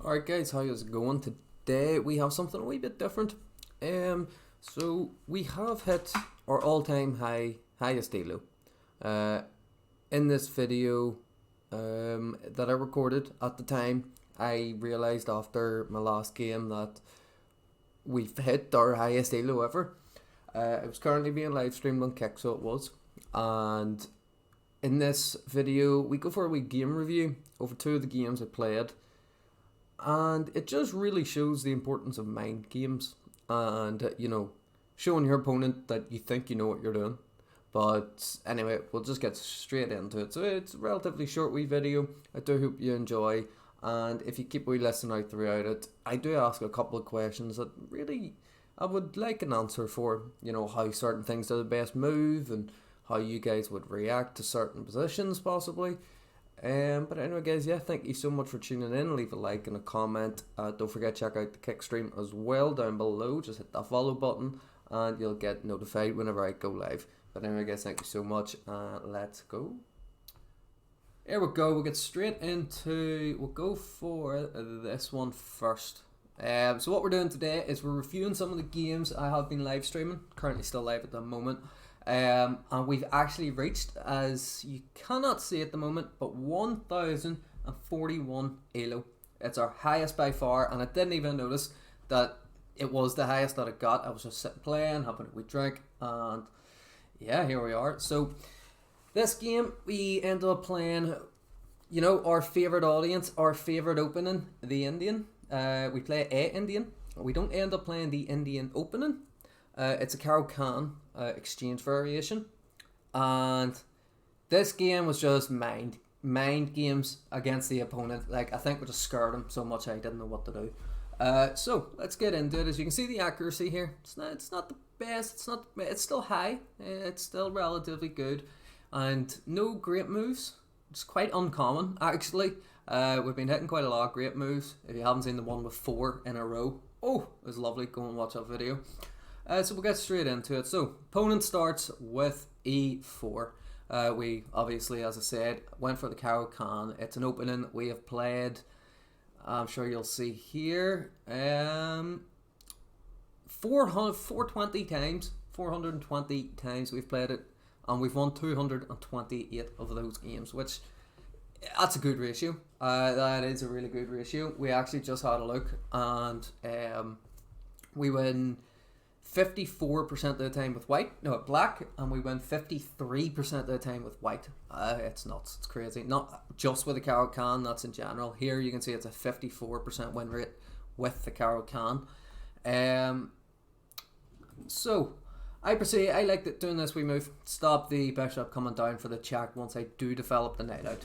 Alright guys, how's it going? Today we have something a wee bit different. So we have hit our all-time highest elo. In this video that I recorded at the time, I realised after my last game that we've hit our highest elo ever. It was currently being live streamed on Kick, so it was. And in this video, we go for a wee game review over two of the games I played. And it just really shows the importance of mind games and, showing your opponent that you think you know what you're doing. But anyway, we'll just get straight into it. So it's a relatively short wee video. I do hope you enjoy. And if you keep wee listening out throughout it, I do ask a couple of questions that really I would like an answer for. How certain things are the best move and how you guys would react to certain positions possibly. But anyway guys, thank you so much for tuning in. Leave a like and a comment. Don't forget to check out the Kick stream as well down below. Just hit that follow button and you'll get notified whenever I go live. But anyway guys, thank you so much. Let's go. Here we go. We'll get straight into, we'll go for this one first. So what we're doing today is we're reviewing some of the games I have been live streaming. Currently still live at the moment. And we've actually reached, as you cannot see at the moment, but 1,041 elo. It's our highest by far, and I didn't even notice that it was the highest that I got. I was just sitting playing, having a wee drink, and here we are. So this game, we ended up playing, our favourite audience, our favourite opening, the Indian. We play a Indian. We don't end up playing the Indian opening. It's a Caro-Kann exchange variation, and this game was just mind games against the opponent. Like, I think we just scared him so much I didn't know what to do. So let's get into it. As you can see, the accuracy here, it's not the best. It's still high. It's still relatively good, and no great moves. It's quite uncommon actually. We've been hitting quite a lot of great moves. If you haven't seen the one with 4 in a row, it was lovely. Go and watch that video. So we'll get straight into it. So opponent starts with e4. We obviously, as I said, went for the Caro-Kann. It's an opening we have played. I'm sure you'll see here. 420 times. 420 times we've played it, and we've won 228 of those games, which that's a good ratio. That is a really good ratio. We actually just had a look, and we win 54% of the time with black, and we win 53% of the time with white. It's nuts. It's crazy. Not just with the Caro-Kann, that's in general. Here you can see it's a 54% win rate with the Caro-Kann. So I like doing this. We move, stop the bishop coming down for the check once I do develop the knight out.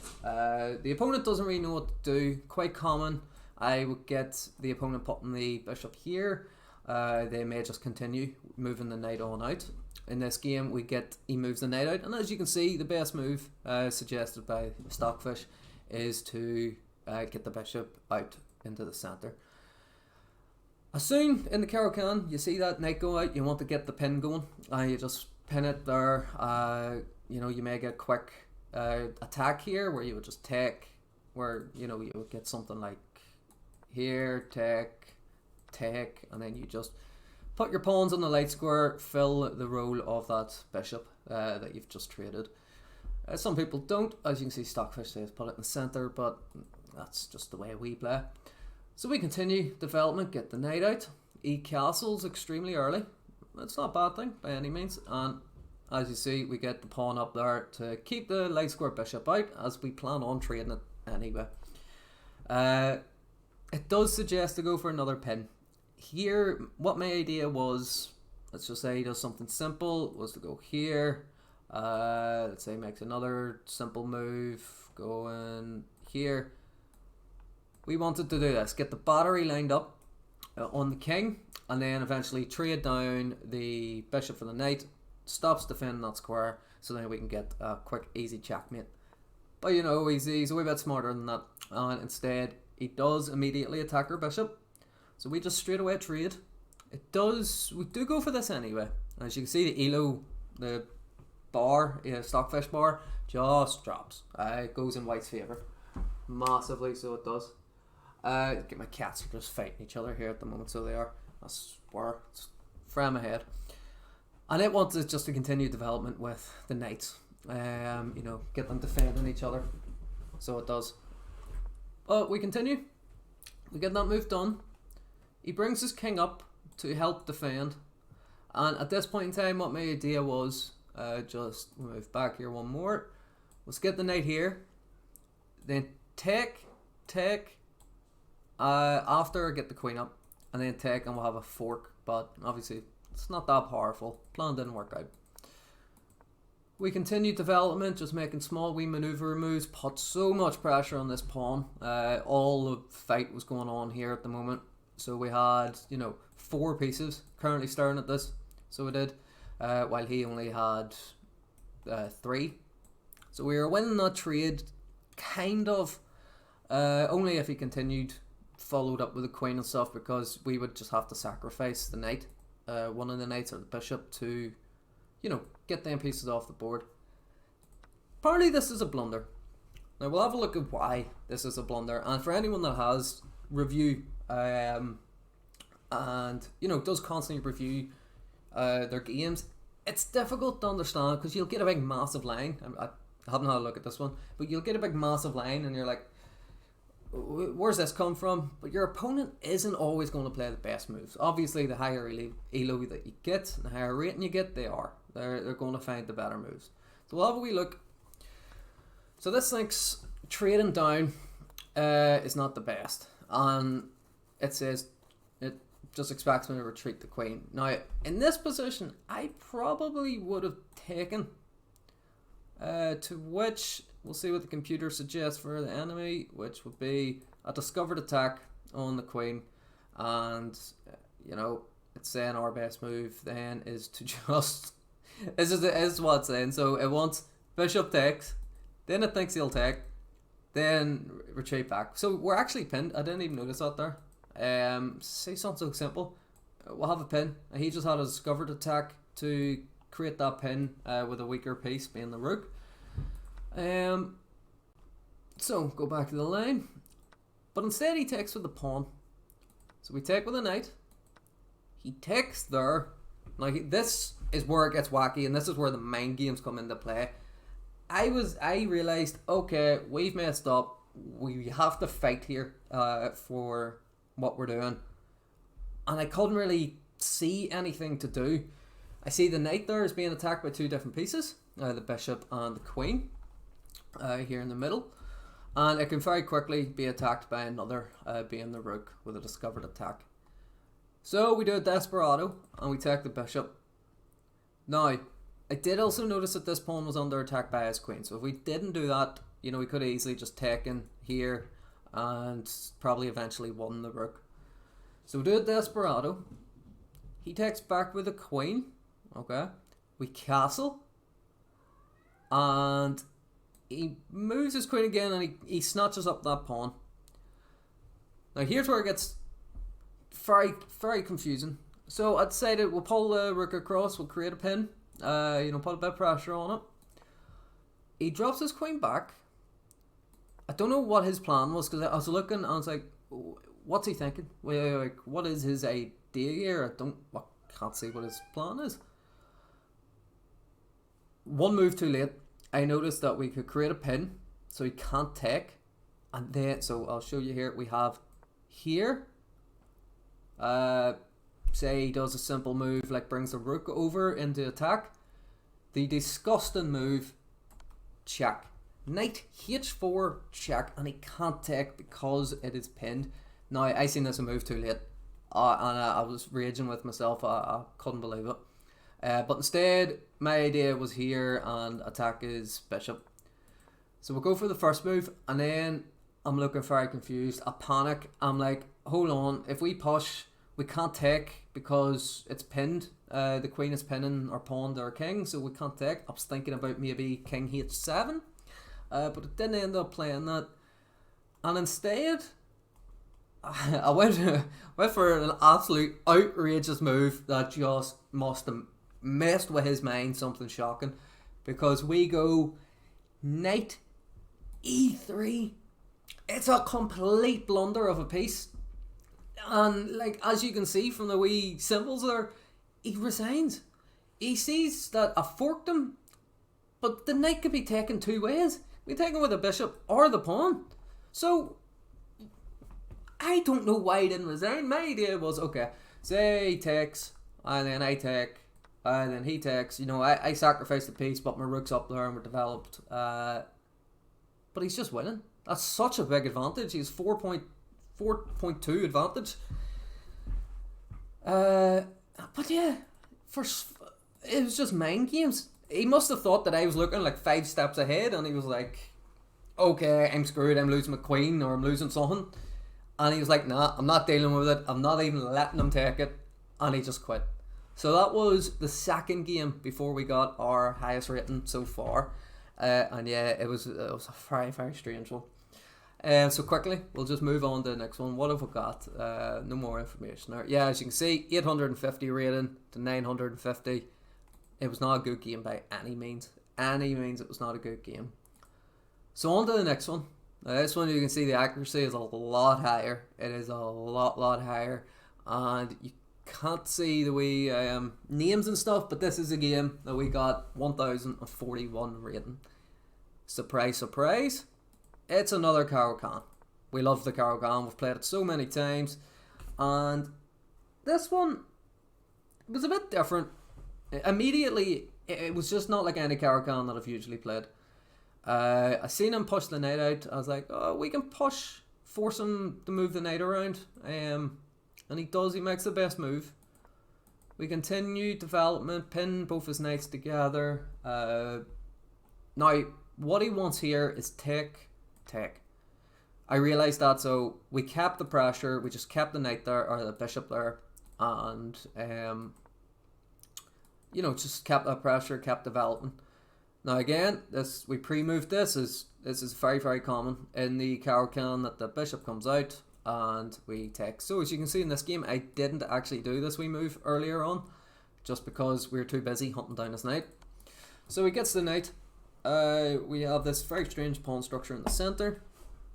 The opponent doesn't really know what to do. Quite common. I would get the opponent putting the bishop here. They may just continue moving the knight on out. In this game, he moves the knight out, and as you can see, the best move suggested by Stockfish is to get the bishop out into the center. As soon in the Caro-Kann, you see that knight go out, you want to get the pin going. You just pin it there. You may get quick attack here, where you would just take, where you would get something like here, take, and then you just put your pawns on the light square, fill the role of that bishop that you've just traded. Some people don't, as you can see, Stockfish says put it in the center, but that's just the way we play. So we continue development, get the knight out. E-castles extremely early. That's not a bad thing by any means, and as you see, we get the pawn up there to keep the light square bishop out, as we plan on trading it anyway. It does suggest to go for another pin. Here, what my idea was, let's just say he does something simple, was to go here. Let's say he makes another simple move, going here. We wanted to do this, get the battery lined up on the king, and then eventually trade down the bishop for the knight, stops defending that square, so then we can get a quick, easy checkmate. But he's a wee bit smarter than that, and instead he does immediately attack our bishop. So we just straight away trade. We do go for this anyway. As you can see, the elo, the bar, Stockfish bar, just drops. It goes in white's favour. Massively, so it does. Get my cats are just fighting each other here at the moment, so they are. I swear, it's from ahead. And it wanted just to continue development with the knights. Get them defending each other. So it does. But we continue. We get that move done. He brings his king up to help defend. And at this point in time, what my idea was, just move back here one more. Let's get the knight here. Then take, after get the queen up. And then take, and we'll have a fork. But obviously, it's not that powerful. Plan didn't work out. We continue development, just making small wee maneuver moves. Put so much pressure on this pawn. All the fight was going on here at the moment. So we had, 4 pieces currently staring at this. So we did. While he only had 3. So we were winning that trade, kind of. Only if he continued, followed up with the queen and stuff, because we would just have to sacrifice the knight. One of the knights or the bishop to, get them pieces off the board. Apparently this is a blunder. Now we'll have a look at why this is a blunder. And for anyone that has review, and, does constantly review their games, it's difficult to understand because you'll get a big massive line. I haven't had a look at this one, but you'll get a big massive line and you're like, where's this come from? But your opponent isn't always going to play the best moves. Obviously, the higher elo that you get, the higher rating you get, they're going to find the better moves. So we'll have a wee look. So this thinks trading down is not the best, and it says it just expects me to retreat the queen. Now in this position, I probably would have taken. To which we'll see what the computer suggests for the enemy, which would be a discovered attack on the queen, and it's saying our best move then is to just this is what it's saying. So it wants bishop takes, then it thinks he'll take, then retreat back. So we're actually pinned. I didn't even notice that there. Say something so simple. We'll have a pin, and he just had a discovered attack to create that pin with a weaker piece being the rook. So go back to the line, but instead he takes with the pawn. So we take with the knight. He takes there. Now this is where it gets wacky, and this is where the mind games come into play. I realized, okay, we've messed up. We have to fight here for what we're doing, and I couldn't really see anything to do. I see the knight there is being attacked by 2 different pieces, the bishop and the queen, here in the middle, and it can very quickly be attacked by another, being the rook with a discovered attack. So we do a desperado and we take the bishop. Now, I did also notice that this pawn was under attack by his queen, so if we didn't do that, we could have easily just taken here and probably eventually won the rook. So we do a desperado. He takes back with the queen. Okay, we castle, and he moves his queen again, and he snatches up that pawn. Now here's where it gets very, very confusing. So I decided we'll pull the rook across, we'll create a pin, put a bit of pressure on it. He drops his queen back. I don't know what his plan was, because I was looking and I was like, what's he thinking? Like, what is his idea here? I can't see what his plan is. One move too late, I noticed that we could create a pin, so he can't take, and then, so I'll show you here, we have here, say he does a simple move like brings the rook over into attack, the disgusting move, check, knight h4, check, and he can't take because it is pinned. Now I seen this a move too late, and I was raging with myself. I couldn't believe it. But instead, my idea was here and attack his bishop. So we'll go for the first move, and then I'm looking very confused. I panic. I'm like, hold on, if we push, we can't take because it's pinned. The queen is pinning our pawn to our king, so we can't take. I was thinking about maybe king h7, but it didn't end up playing that. And instead, I went for an absolute outrageous move that just must have messed with his mind, something shocking, because we go knight e3, It's a complete blunder of a piece. And like as you can see from the wee symbols there, he resigns. He sees that I forked him, but the knight could be taken two ways. We taken with the bishop or the pawn. So I don't know why he didn't resign. My idea was, okay, say he takes, and then I take, and then he takes. You know, I sacrificed the piece, but my rook's up there and we're developed. But he's just winning. That's such a big advantage. He's 4.2 advantage. But yeah, it was just mind games. He must have thought that I was looking like 5 steps ahead, and he was like, okay, I'm screwed, I'm losing my queen, or I'm losing something. And he was like, nah, I'm not dealing with it, I'm not even letting him take it. And he just quit. So that was the second game before we got our highest rating so far. And yeah, it was a very, very strange one. So quickly, we'll just move on to the next one. What have we got? No more information there. Yeah, as you can see, 850 rating to 950. It was not a good game by any means. Any means it was not a good game. So on to the next one. Now this one you can see the accuracy is a lot higher. It is a lot higher. And you can't see the wee names and stuff, but this is a game that we got 1041 rating. Surprise, surprise. It's another Caro-Kann. We love the Caro-Kann. We've played it so many times. And this one was a bit different. Immediately, it was just not like any Caro-Kann that I've usually played. I seen him push the knight out. I was like, oh, we can force him to move the knight around. And he does. He makes the best move. We continue development, pin both his knights together. Now, what he wants here is take. I realised that, so we kept the pressure. We just kept the knight there, or the bishop there, and just kept that pressure, kept developing. Now again, we pre-moved this is very, very common in the Caro-Kann that the bishop comes out and we take. So as you can see in this game, I didn't actually do this wee move earlier on, just because we were too busy hunting down his knight. So he gets the knight. We have this very strange pawn structure in the centre,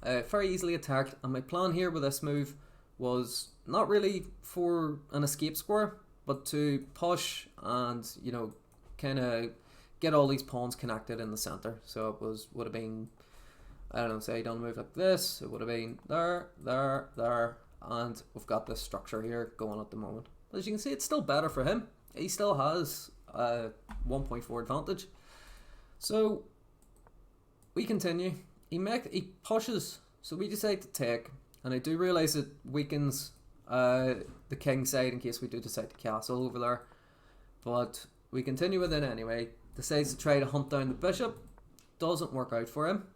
very easily attacked, and my plan here with this move was not really for an escape square, but to push and kind of get all these pawns connected in the centre. So it would have been, I don't know, say done a move like this, it would have been there, and we've got this structure here going at the moment. As you can see, it's still better for him. He still has a 1.4 advantage. So we continue. He pushes, so we decide to take, and I do realise it weakens the king side in case we do decide to castle over there. But we continue with it anyway. Decides to try to hunt down the bishop. Doesn't work out for him.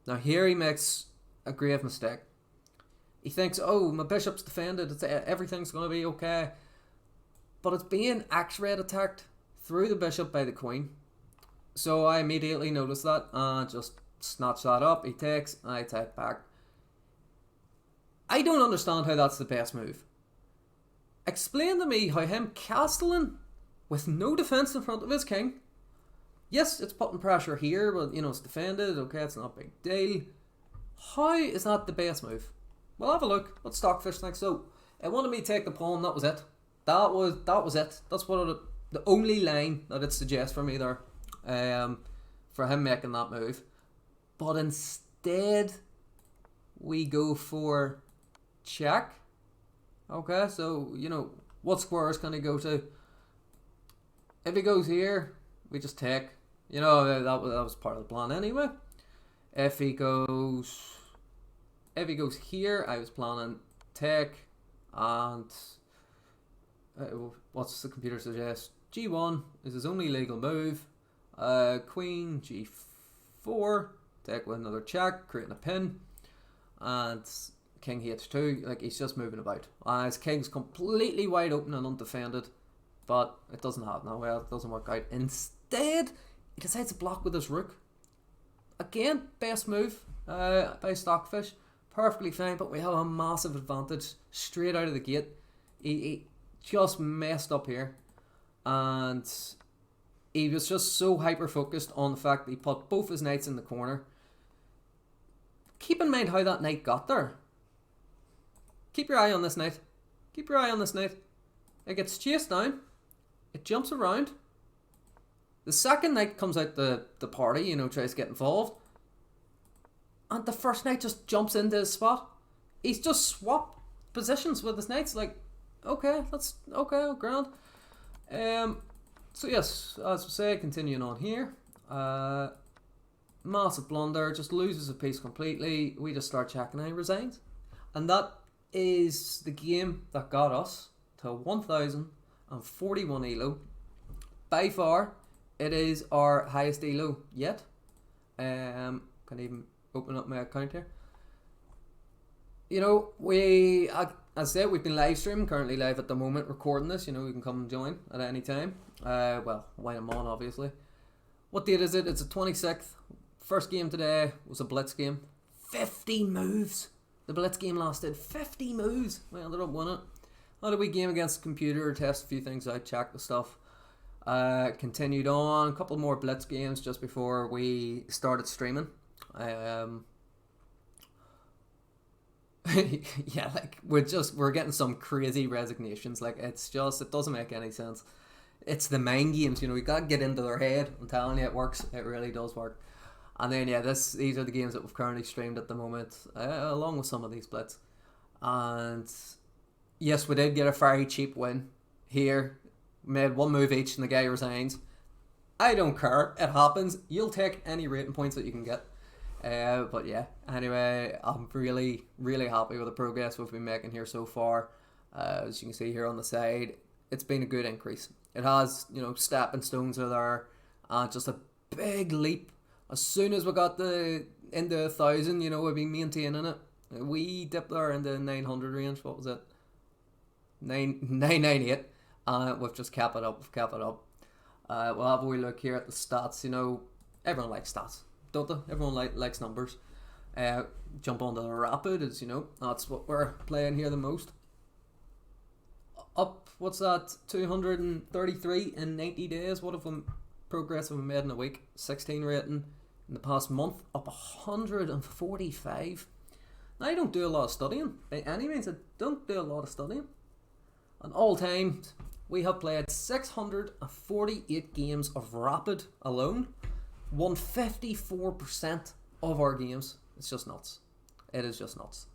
Now here he makes a grave mistake. He thinks, oh, my bishop's defended, everything's going to be okay. But it's being X-rayed attacked through the bishop by the queen. So I immediately noticed that and just snatch that up. He takes, and I take back. I don't understand how that's the best move. Explain to me how him castling with no defence in front of his king. Yes, it's putting pressure here, but it's defended. Okay, it's not a big deal. How is that the best move? Well, have a look. What's Stockfish next? So it wanted me to take the pawn. That was it. That was it. That's what the only line that it suggests for me there. For him making that move. But instead we go for check. Okay, so what squares can he go to? If he goes here, we just take. That was part of the plan anyway. If he goes here, I was planning take, and what's the computer suggest? G1 is his only legal move. Queen G4, take with another check, creating a pin, and King H2. Like, he's just moving about. His king's completely wide open and undefended, but it doesn't happen that way. It doesn't work out. Instead, he decides to block with his rook. Again, best move by Stockfish. Perfectly fine, but we have a massive advantage straight out of the gate. He just messed up here, and he was just so hyper focused on the fact that he put both his knights in the corner. keep in mind how that knight got there. Keep your eye on this knight. Keep your eye on this knight. It gets chased down. It jumps around. The second knight comes out the party, you know, tries to get involved. And the first knight just jumps into his spot. He's just swapped positions with his knights. Like, okay, that's okay, grand. So yes, as we say, continuing on here. Massive blunder, just loses a piece completely. We just start checking out, resigns. And that is the game that got us to 1041 elo. By far, it is our highest elo yet. Can even open up my account here. You know, as I said, we've been live streaming, currently live at the moment, recording this. You know, you can come and join at any time. Well, when I'm on, obviously. What date is it? It's the 26th. First game today was a blitz game. 50 moves. The blitz game lasted 50 moves. We ended up winning it. Had a wee game against the computer, test a few things out, check the stuff. Continued on, a couple more blitz games just before we started streaming. Yeah, like we're getting some crazy resignations. Like it doesn't make any sense. It's the mind games, you know. You gotta get into their head. I'm telling you, it works. It really does work. And then yeah, these are the games that we've currently streamed at the moment, along with some of these blitz. And yes, we did get a very cheap win here. Made one move each, and the guy resigns. I don't care. It happens. You'll take any rating points that you can get. But yeah, anyway, I'm really, really happy with the progress we've been making here so far. As you can see here on the side, it's been a good increase. It has, you know, stepping stones are there, and just a big leap. As soon as we got into 1,000, you know, we've been maintaining it. We dipped there in the 900 range. What was it? 998. We've just kept it up. We'll have a wee look here at the stats. You know, everyone likes stats, don't they? Everyone likes numbers. Jump onto the rapid, as you know, that's what we're playing here the most. Up, what's that? 233 in 90 days. What have we progress have we made in a week? 16 rating in the past month, up 145. Now, I don't do a lot of studying by any means. I don't do a lot of studying. And all time, we have played 648 games of rapid alone. Won 54% of our games. It's just nuts. It is just nuts.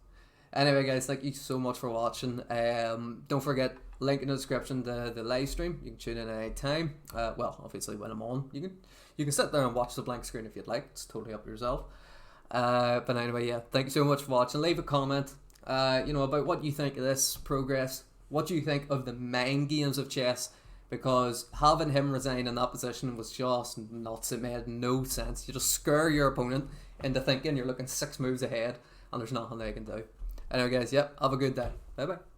Anyway, guys, thank you so much for watching. Don't forget, link in the description the live stream. You can tune in at any time. Well, obviously when I'm on, you can sit there and watch the blank screen if you'd like. It's totally up to yourself. But anyway, yeah, thank you so much for watching. Leave a comment, you know, about what you think of this progress. What do you think of the mind games of chess? Because having him resign in that position was just nuts. It made no sense. You just scare your opponent into thinking you're looking 6 moves ahead, and there's nothing they can do. Anyway, guys, yep, have a good day. Bye bye.